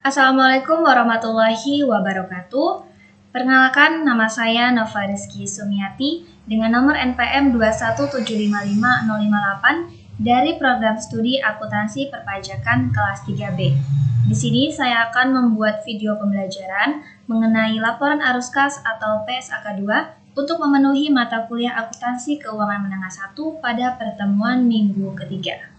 Assalamualaikum warahmatullahi wabarakatuh. Perkenalkan, nama saya Nova Rizky Sumiati dengan nomor NPM 217550058 dari program studi akuntansi perpajakan kelas 3B. Di sini saya akan membuat video pembelajaran mengenai laporan arus kas atau PSAK 2 untuk memenuhi mata kuliah akuntansi keuangan menengah 1 pada pertemuan minggu ketiga.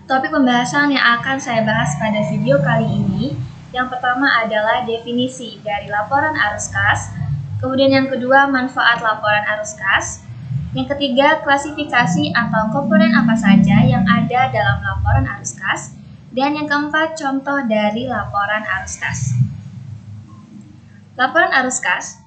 Topik pembahasan yang akan saya bahas pada video kali ini, yang pertama adalah definisi dari laporan arus kas, kemudian yang kedua manfaat laporan arus kas, yang ketiga klasifikasi atau komponen apa saja yang ada dalam laporan arus kas, dan yang keempat contoh dari laporan arus kas. Laporan arus kas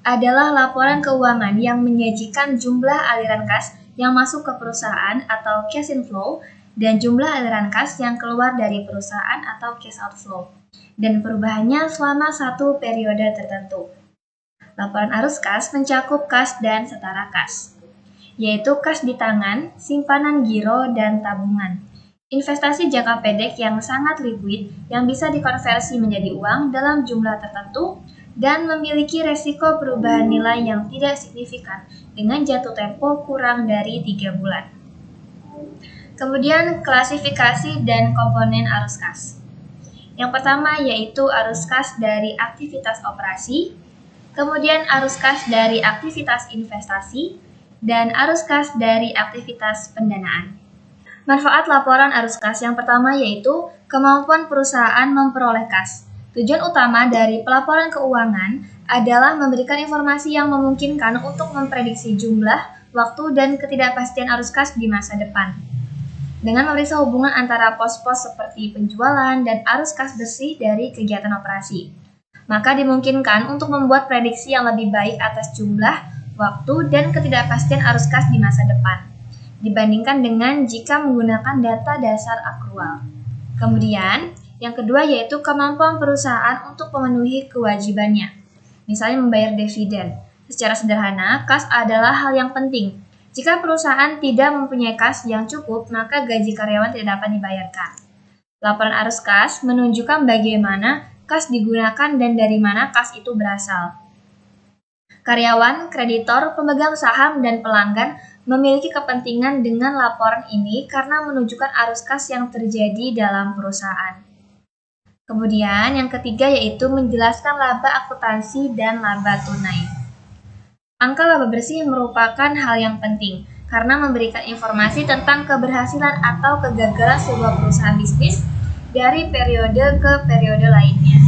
adalah laporan keuangan yang menyajikan jumlah aliran kas yang masuk ke perusahaan atau cash inflow dan jumlah aliran kas yang keluar dari perusahaan atau cash outflow, dan perubahannya selama satu periode tertentu. Laporan arus kas mencakup kas dan setara kas, yaitu kas di tangan, simpanan giro, dan tabungan. Investasi jangka pendek yang sangat liquid yang bisa dikonversi menjadi uang dalam jumlah tertentu dan memiliki resiko perubahan nilai yang tidak signifikan dengan jatuh tempo kurang dari 3 bulan. Kemudian klasifikasi dan komponen arus kas. Yang pertama yaitu arus kas dari aktivitas operasi, kemudian arus kas dari aktivitas investasi, dan arus kas dari aktivitas pendanaan. Manfaat laporan arus kas yang pertama yaitu kemampuan perusahaan memperoleh kas. Tujuan utama dari pelaporan keuangan adalah memberikan informasi yang memungkinkan untuk memprediksi jumlah, waktu, dan ketidakpastian arus kas di masa depan. Dengan memeriksa hubungan antara pos-pos seperti penjualan dan arus kas bersih dari kegiatan operasi, maka dimungkinkan untuk membuat prediksi yang lebih baik atas jumlah, waktu, dan ketidakpastian arus kas di masa depan, dibandingkan dengan jika menggunakan data dasar akrual. Kemudian, yang kedua yaitu kemampuan perusahaan untuk memenuhi kewajibannya, misalnya membayar dividen. Secara sederhana, kas adalah hal yang penting. Jika perusahaan tidak mempunyai kas yang cukup, maka gaji karyawan tidak dapat dibayarkan. Laporan arus kas menunjukkan bagaimana kas digunakan dan dari mana kas itu berasal. Karyawan, kreditor, pemegang saham, dan pelanggan memiliki kepentingan dengan laporan ini karena menunjukkan arus kas yang terjadi dalam perusahaan. Kemudian yang ketiga yaitu menjelaskan laba akuntansi dan laba tunai. Angka laba bersih merupakan hal yang penting karena memberikan informasi tentang keberhasilan atau kegagalan sebuah perusahaan bisnis dari periode ke periode lainnya.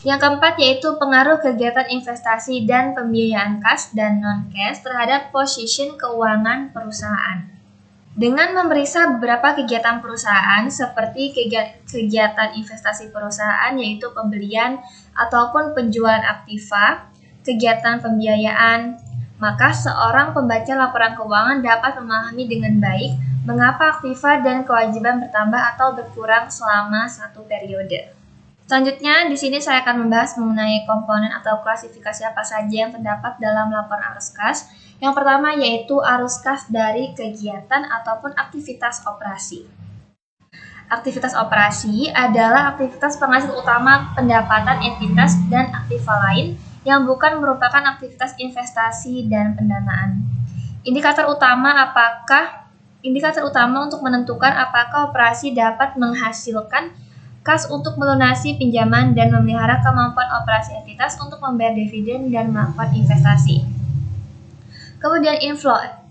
Yang keempat yaitu pengaruh kegiatan investasi dan pembiayaan kas dan non-cash terhadap posisi keuangan perusahaan. Dengan memeriksa beberapa kegiatan perusahaan seperti kegiatan investasi perusahaan yaitu pembelian ataupun penjualan aktiva, kegiatan pembiayaan, maka seorang pembaca laporan keuangan dapat memahami dengan baik mengapa aktiva dan kewajiban bertambah atau berkurang selama satu periode. Selanjutnya, di sini saya akan membahas mengenai komponen atau klasifikasi apa saja yang terdapat dalam laporan arus kas. Yang pertama yaitu arus kas dari kegiatan ataupun aktivitas operasi. Aktivitas operasi adalah aktivitas penghasil utama pendapatan entitas dan aktiva lain yang bukan merupakan aktivitas investasi dan pendanaan. Indikator utama untuk menentukan apakah operasi dapat menghasilkan kas untuk melunasi pinjaman dan memelihara kemampuan operasi entitas untuk membayar dividen dan melakukan investasi. Kemudian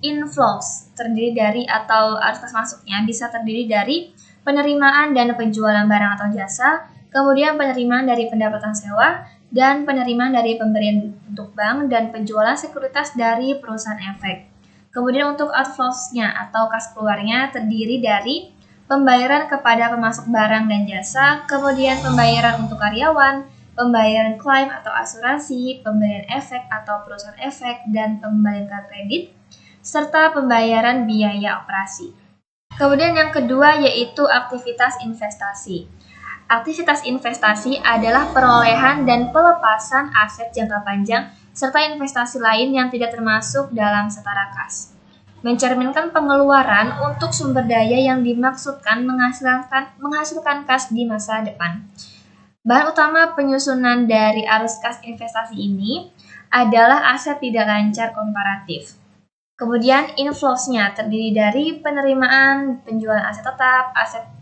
inflows terdiri dari atau arus kas masuknya bisa terdiri dari penerimaan dan penjualan barang atau jasa, kemudian penerimaan dari pendapatan sewa, dan penerimaan dari pemberian untuk bank dan penjualan sekuritas dari perusahaan efek. Kemudian untuk outflows-nya atau kas keluarnya terdiri dari pembayaran kepada pemasok barang dan jasa, kemudian pembayaran untuk karyawan, pembayaran klaim atau asuransi, pemberian efek atau perusahaan efek, dan pemberian kredit, serta pembayaran biaya operasi. Kemudian yang kedua yaitu aktivitas investasi. Aktivitas investasi adalah perolehan dan pelepasan aset jangka panjang serta investasi lain yang tidak termasuk dalam setara kas. mencerminkan pengeluaran untuk sumber daya yang dimaksudkan menghasilkan kas di masa depan. Bahan utama penyusunan dari arus kas investasi ini adalah aset tidak lancar komparatif. Kemudian inflows-nya terdiri dari penerimaan, penjualan aset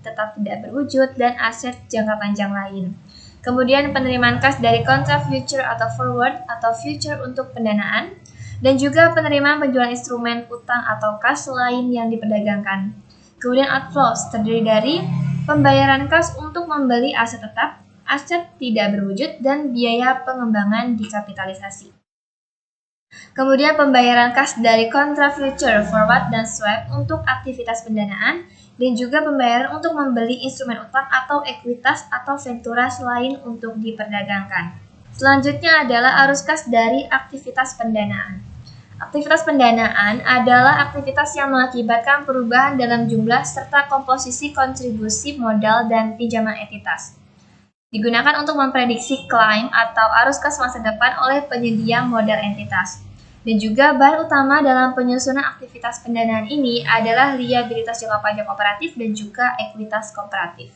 tetap tidak berwujud, dan aset jangka panjang lain. Kemudian penerimaan kas dari kontrak future atau forward atau future untuk pendanaan, dan juga penerimaan penjualan instrumen utang atau kas lain yang diperdagangkan. Kemudian outflows terdiri dari pembayaran kas untuk membeli aset tetap, aset tidak berwujud, dan biaya pengembangan dikapitalisasi. Kemudian pembayaran kas dari kontrak future, forward, dan swap untuk aktivitas pendanaan, dan juga pembayaran untuk membeli instrumen utang atau ekuitas atau ventura selain untuk diperdagangkan. Selanjutnya adalah arus kas dari aktivitas pendanaan. Aktivitas pendanaan adalah aktivitas yang mengakibatkan perubahan dalam jumlah serta komposisi kontribusi modal dan pinjaman entitas. Digunakan untuk memprediksi klaim atau arus kas masa depan oleh penyedia modal entitas. Dan juga bahan utama dalam penyusunan aktivitas pendanaan ini adalah liabilitas jangka panjang kooperatif dan juga ekuitas kooperatif.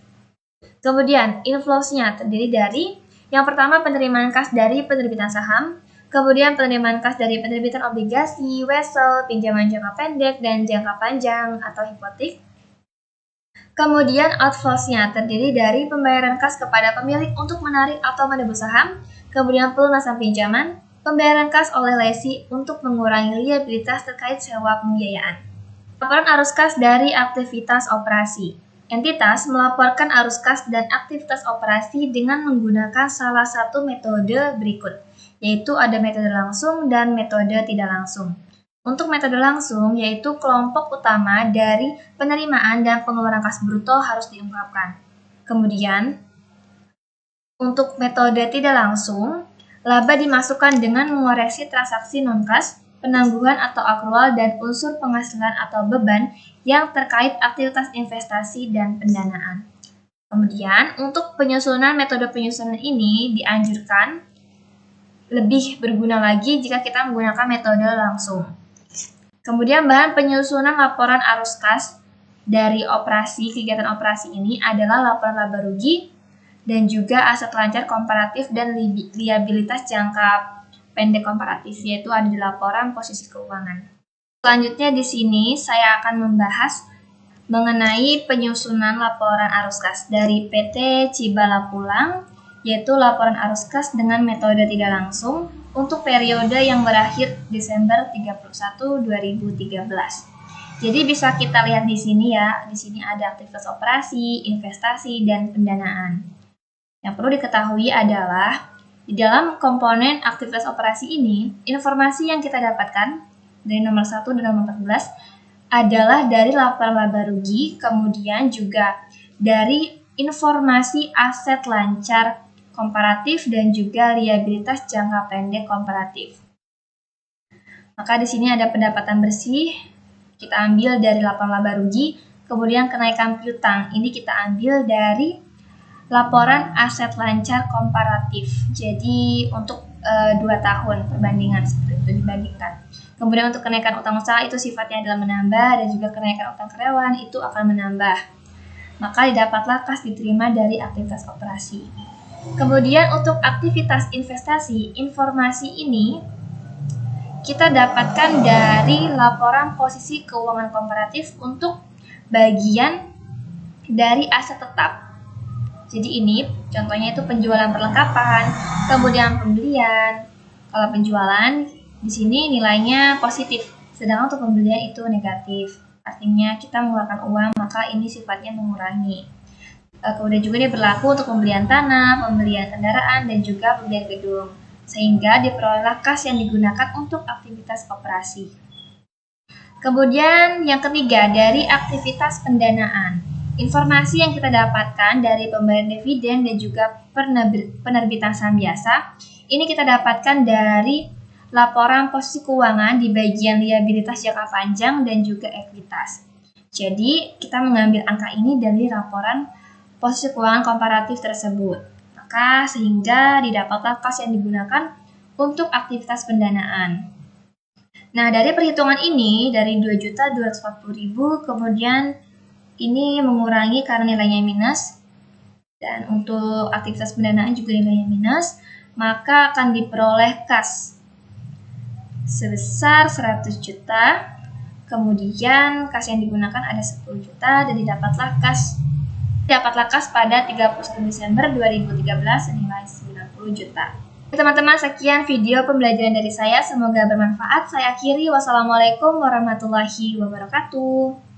Kemudian inflows-nya terdiri dari yang pertama penerimaan kas dari penerbitan saham, kemudian penerimaan kas dari penerbitan obligasi, wesel, pinjaman jangka pendek dan jangka panjang atau hipotek. Kemudian outflows-nya terdiri dari pembayaran kas kepada pemilik untuk menarik atau menebus saham, kemudian pelunasan pinjaman, pembayaran kas oleh lesi untuk mengurangi liabilitas terkait sewa pembiayaan. Laporan arus kas dari aktivitas operasi. Entitas melaporkan arus kas dan aktivitas operasi dengan menggunakan salah satu metode berikut, yaitu ada metode langsung dan metode tidak langsung. Untuk metode langsung, yaitu kelompok utama dari penerimaan dan pengeluaran kas bruto harus diungkapkan. Kemudian, untuk metode tidak langsung, laba dimasukkan dengan mengoreksi transaksi non-kas, penangguhan atau akrual, dan unsur penghasilan atau beban yang terkait aktivitas investasi dan pendanaan. Kemudian, untuk metode penyusunan ini dianjurkan lebih berguna lagi jika kita menggunakan metode langsung. Kemudian, bahan penyusunan laporan arus kas dari kegiatan operasi ini adalah laporan laba rugi, dan juga aset lancar komparatif dan liabilitas jangka pendek komparatif, yaitu ada di laporan posisi keuangan. Selanjutnya di sini saya akan membahas mengenai penyusunan laporan arus kas dari PT Cibala Pulang, yaitu laporan arus kas dengan metode tidak langsung untuk periode yang berakhir Desember 31, 2013. Jadi bisa kita lihat di sini ya, di sini ada aktivitas operasi, investasi, dan pendanaan. Yang perlu diketahui adalah di dalam komponen aktivitas operasi ini, informasi yang kita dapatkan dari nomor 1 dan nomor 14 adalah dari laporan laba rugi, kemudian juga dari informasi aset lancar komparatif dan juga liabilitas jangka pendek komparatif. Maka di sini ada pendapatan bersih, kita ambil dari laporan laba rugi, kemudian kenaikan piutang, ini kita ambil dari laporan aset lancar komparatif. Jadi untuk 2 tahun perbandingan seperti itu dibandingkan. Kemudian untuk kenaikan utang usaha itu sifatnya adalah menambah, dan juga kenaikan utang karyawan itu akan menambah. Maka didapatlah kas diterima dari aktivitas operasi. Kemudian untuk aktivitas investasi, informasi ini kita dapatkan dari laporan posisi keuangan komparatif untuk bagian dari aset tetap. Jadi ini contohnya itu penjualan perlengkapan, kemudian pembelian. Kalau penjualan di sini nilainya positif, sedangkan untuk pembelian itu negatif. Artinya kita mengeluarkan uang, maka ini sifatnya mengurangi. Kemudian juga dia berlaku untuk pembelian tanah, pembelian kendaraan, dan juga pembelian gedung, sehingga diperolehlah kas yang digunakan untuk aktivitas operasi. Kemudian yang ketiga, dari aktivitas pendanaan. Informasi yang kita dapatkan dari pembayaran dividen dan juga penerbitan saham biasa, ini kita dapatkan dari laporan posisi keuangan di bagian liabilitas jangka panjang dan juga ekuitas. Jadi, kita mengambil angka ini dari laporan posisi keuangan komparatif tersebut. Maka sehingga didapatlah kas yang digunakan untuk aktivitas pendanaan. Nah, dari perhitungan ini, dari 2.240.000, kemudian ini mengurangi karena nilainya minus, dan untuk aktivitas pendanaan juga nilainya minus, maka akan diperoleh kas sebesar 100 juta, kemudian kas yang digunakan ada 10 juta, dan didapatlah kas pada 31 Desember 2013 senilai 90 juta. Teman-teman, sekian video pembelajaran dari saya, semoga bermanfaat. Saya akhiri, wassalamualaikum warahmatullahi wabarakatuh.